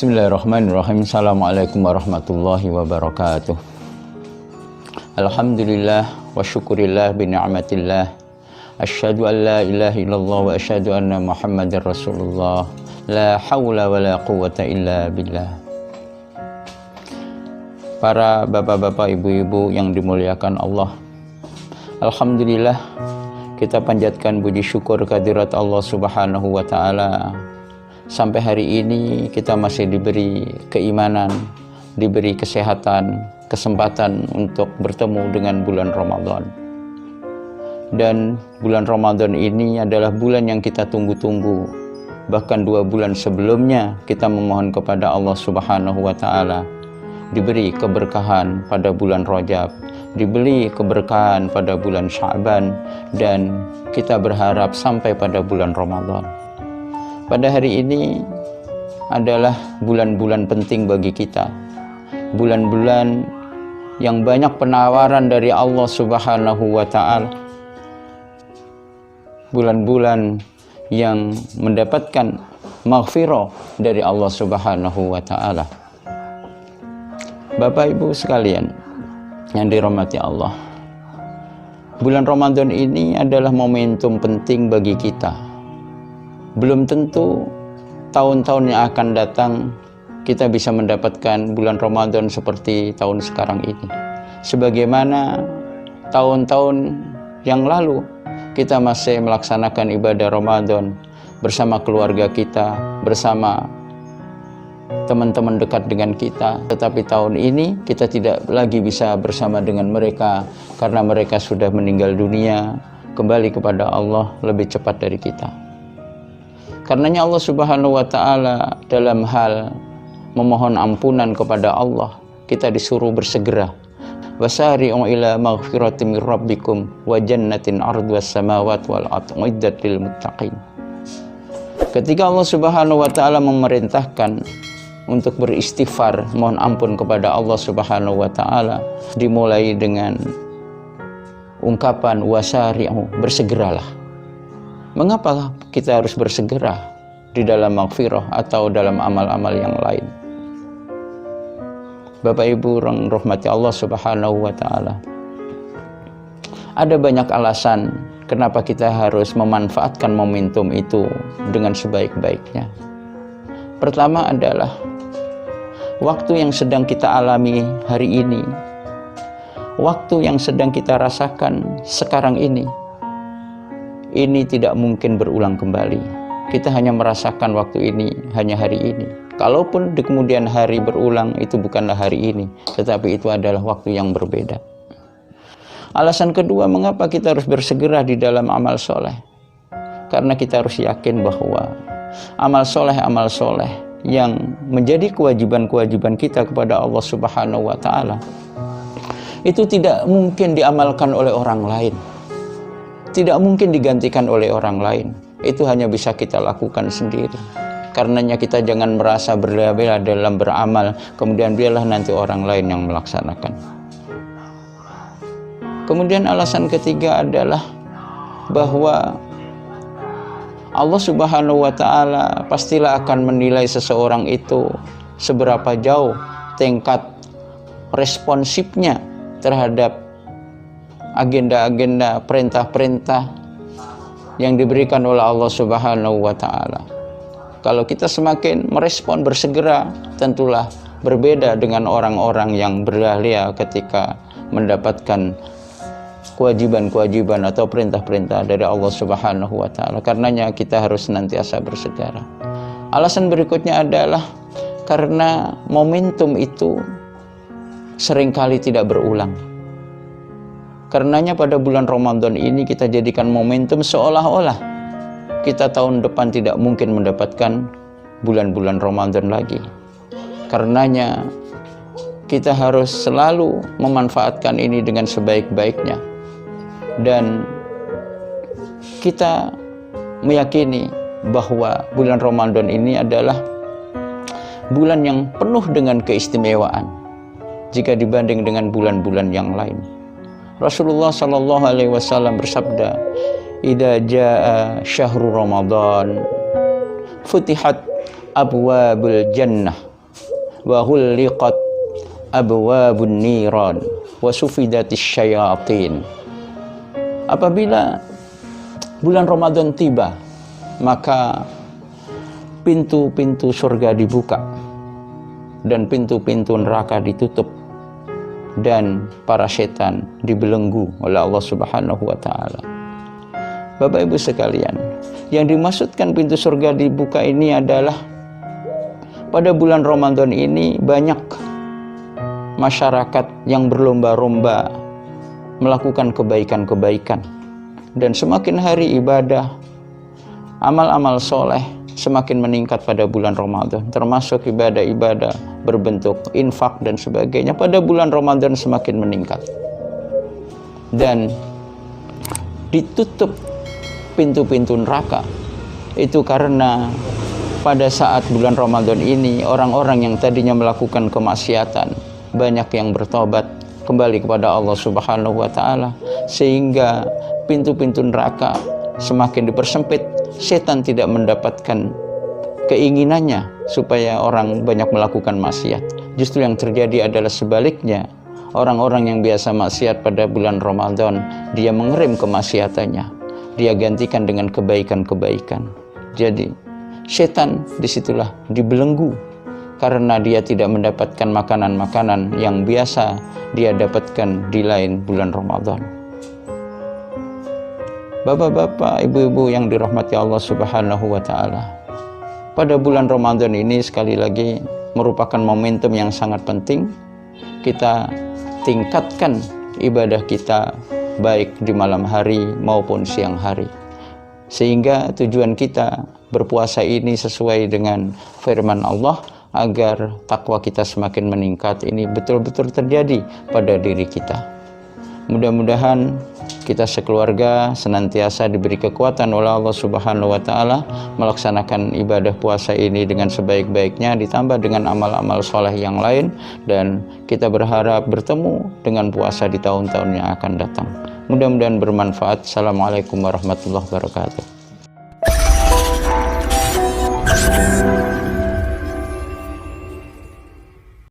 Bismillahirrahmanirrahim. Assalamualaikum warahmatullahi wabarakatuh. Alhamdulillah wa syukurillah bi ni'matillah. Asyhadu an la ilaha illallah wa asyhadu anna Muhammadar Rasulullah. La haula wa la quwwata illa billah. Para bapak-bapak, ibu-ibu yang dimuliakan Allah, alhamdulillah kita panjatkan puji syukur kehadirat Allah Subhanahu wa taala. Sampai hari ini kita masih diberi keimanan, diberi kesehatan, kesempatan untuk bertemu dengan bulan Ramadan. Dan bulan Ramadan ini adalah bulan yang kita tunggu-tunggu. Bahkan 2 bulan sebelumnya kita memohon kepada Allah Subhanahu wa taala diberi keberkahan pada bulan Rajab, diberi keberkahan pada bulan Sya'ban, dan kita berharap sampai pada bulan Ramadan. Pada hari ini adalah bulan-bulan penting bagi kita, bulan-bulan yang banyak penawaran dari Allah Subhanahu wa ta'ala, bulan-bulan yang mendapatkan maghfirah dari Allah Subhanahu wa ta'ala. Bapak Ibu sekalian yang dirahmati Allah, bulan Ramadan ini adalah momentum penting bagi kita. Belum tentu tahun-tahun yang akan datang kita bisa mendapatkan bulan Ramadan seperti tahun sekarang ini. Sebagaimana tahun-tahun yang lalu kita masih melaksanakan ibadah Ramadan bersama keluarga kita, bersama teman-teman dekat dengan kita. Tetapi tahun ini kita tidak lagi bisa bersama dengan mereka karena mereka sudah meninggal dunia, kembali kepada Allah lebih cepat dari kita. Karenanya Allah Subhanahu wa ta'ala dalam hal memohon ampunan kepada Allah, kita disuruh bersegera. Wasari'u ila maghfiratin min rabbikum wa jannatin 'arduhas samawati wal ardu uiddat lil muttaqin. Ketika Allah Subhanahu wa ta'ala memerintahkan untuk beristighfar, mohon ampun kepada Allah Subhanahu wa ta'ala, dimulai dengan ungkapan wasari'u, bersegeralah. Mengapa kita harus bersegera di dalam maghfirah atau dalam amal-amal yang lain? Bapak Ibu yang rahmati Allah Subhanahu wa ta'ala, ada banyak alasan kenapa kita harus memanfaatkan momentum itu dengan sebaik-baiknya. Pertama adalah waktu yang sedang kita alami hari ini, waktu yang sedang kita rasakan sekarang ini tidak mungkin berulang kembali. Kita hanya merasakan waktu ini, hanya hari ini. Kalaupun di kemudian hari berulang, itu bukanlah hari ini, tetapi itu adalah waktu yang berbeda. Alasan kedua, mengapa kita harus bersegera di dalam amal soleh? Karena kita harus yakin bahwa amal soleh yang menjadi kewajiban-kewajiban kita kepada Allah Subhanahu wa ta'ala itu tidak mungkin diamalkan oleh orang lain, tidak mungkin digantikan oleh orang lain. Itu hanya bisa kita lakukan sendiri. Karenanya kita jangan merasa berleha-leha dalam beramal, kemudian biarlah nanti orang lain yang melaksanakan. Kemudian alasan ketiga adalah bahwa Allah Subhanahu wa ta'ala pastilah akan menilai seseorang itu seberapa jauh tingkat responsifnya terhadap agenda-agenda, perintah-perintah yang diberikan oleh Allah Subhanahu wa ta'ala. Kalau kita semakin merespon bersegera, tentulah berbeda dengan orang-orang yang berleha-leha ketika mendapatkan kewajiban-kewajiban atau perintah-perintah dari Allah Subhanahu wa ta'ala. Karenanya kita harus senantiasa bersegera. Alasan berikutnya adalah karena momentum itu seringkali tidak berulang. Karenanya pada bulan Ramadan ini kita jadikan momentum seolah-olah kita tahun depan tidak mungkin mendapatkan bulan-bulan Ramadan lagi. Karenanya kita harus selalu memanfaatkan ini dengan sebaik-baiknya. Dan kita meyakini bahwa bulan Ramadan ini adalah bulan yang penuh dengan keistimewaan jika dibanding dengan bulan-bulan yang lain. Rasulullah sallallahu alaihi wasallam bersabda, "Idza jaa syahrul Ramadan futihat abwabul jannah wa ghulliqat abwabun niran wa sufidatis syayatin. Apabila bulan Ramadan tiba, maka pintu-pintu surga dibuka dan pintu-pintu neraka ditutup dan para setan dibelenggu oleh Allah Subhanahu wa taala. Bapak Ibu sekalian, yang dimaksudkan pintu surga dibuka ini adalah pada bulan Ramadan ini banyak masyarakat yang berlomba-lomba melakukan kebaikan-kebaikan, dan semakin hari ibadah, amal-amal soleh semakin meningkat pada bulan Ramadan, termasuk ibadah-ibadah berbentuk infak dan sebagainya pada bulan Ramadan semakin meningkat. Dan ditutup pintu-pintu neraka itu karena pada saat bulan Ramadan ini orang-orang yang tadinya melakukan kemaksiatan banyak yang bertobat kembali kepada Allah Subhanahu wa taala, sehingga pintu-pintu neraka semakin dipersempit. Setan tidak mendapatkan keinginannya supaya orang banyak melakukan maksiat. Justru yang terjadi adalah sebaliknya. Orang-orang yang biasa maksiat pada bulan Ramadan, dia mengerem kemaksiatannya, dia gantikan dengan kebaikan-kebaikan. Jadi setan disitulah dibelenggu karena dia tidak mendapatkan makanan-makanan yang biasa dia dapatkan di lain bulan Ramadan. Bapak-bapak, ibu-ibu yang dirahmati Allah Subhanahu wa taala, pada bulan Ramadan ini sekali lagi merupakan momentum yang sangat penting. Kita tingkatkan ibadah kita baik di malam hari maupun siang hari, sehingga tujuan kita berpuasa ini sesuai dengan firman Allah, agar takwa kita semakin meningkat. Ini betul-betul terjadi pada diri kita. Mudah-mudahan kita sekeluarga senantiasa diberi kekuatan oleh Allah Subhanahu wa taala melaksanakan ibadah puasa ini dengan sebaik-baiknya, ditambah dengan amal-amal soleh yang lain, dan kita berharap bertemu dengan puasa di tahun-tahun yang akan datang. Mudah-mudahan bermanfaat. Assalamualaikum warahmatullahi wabarakatuh.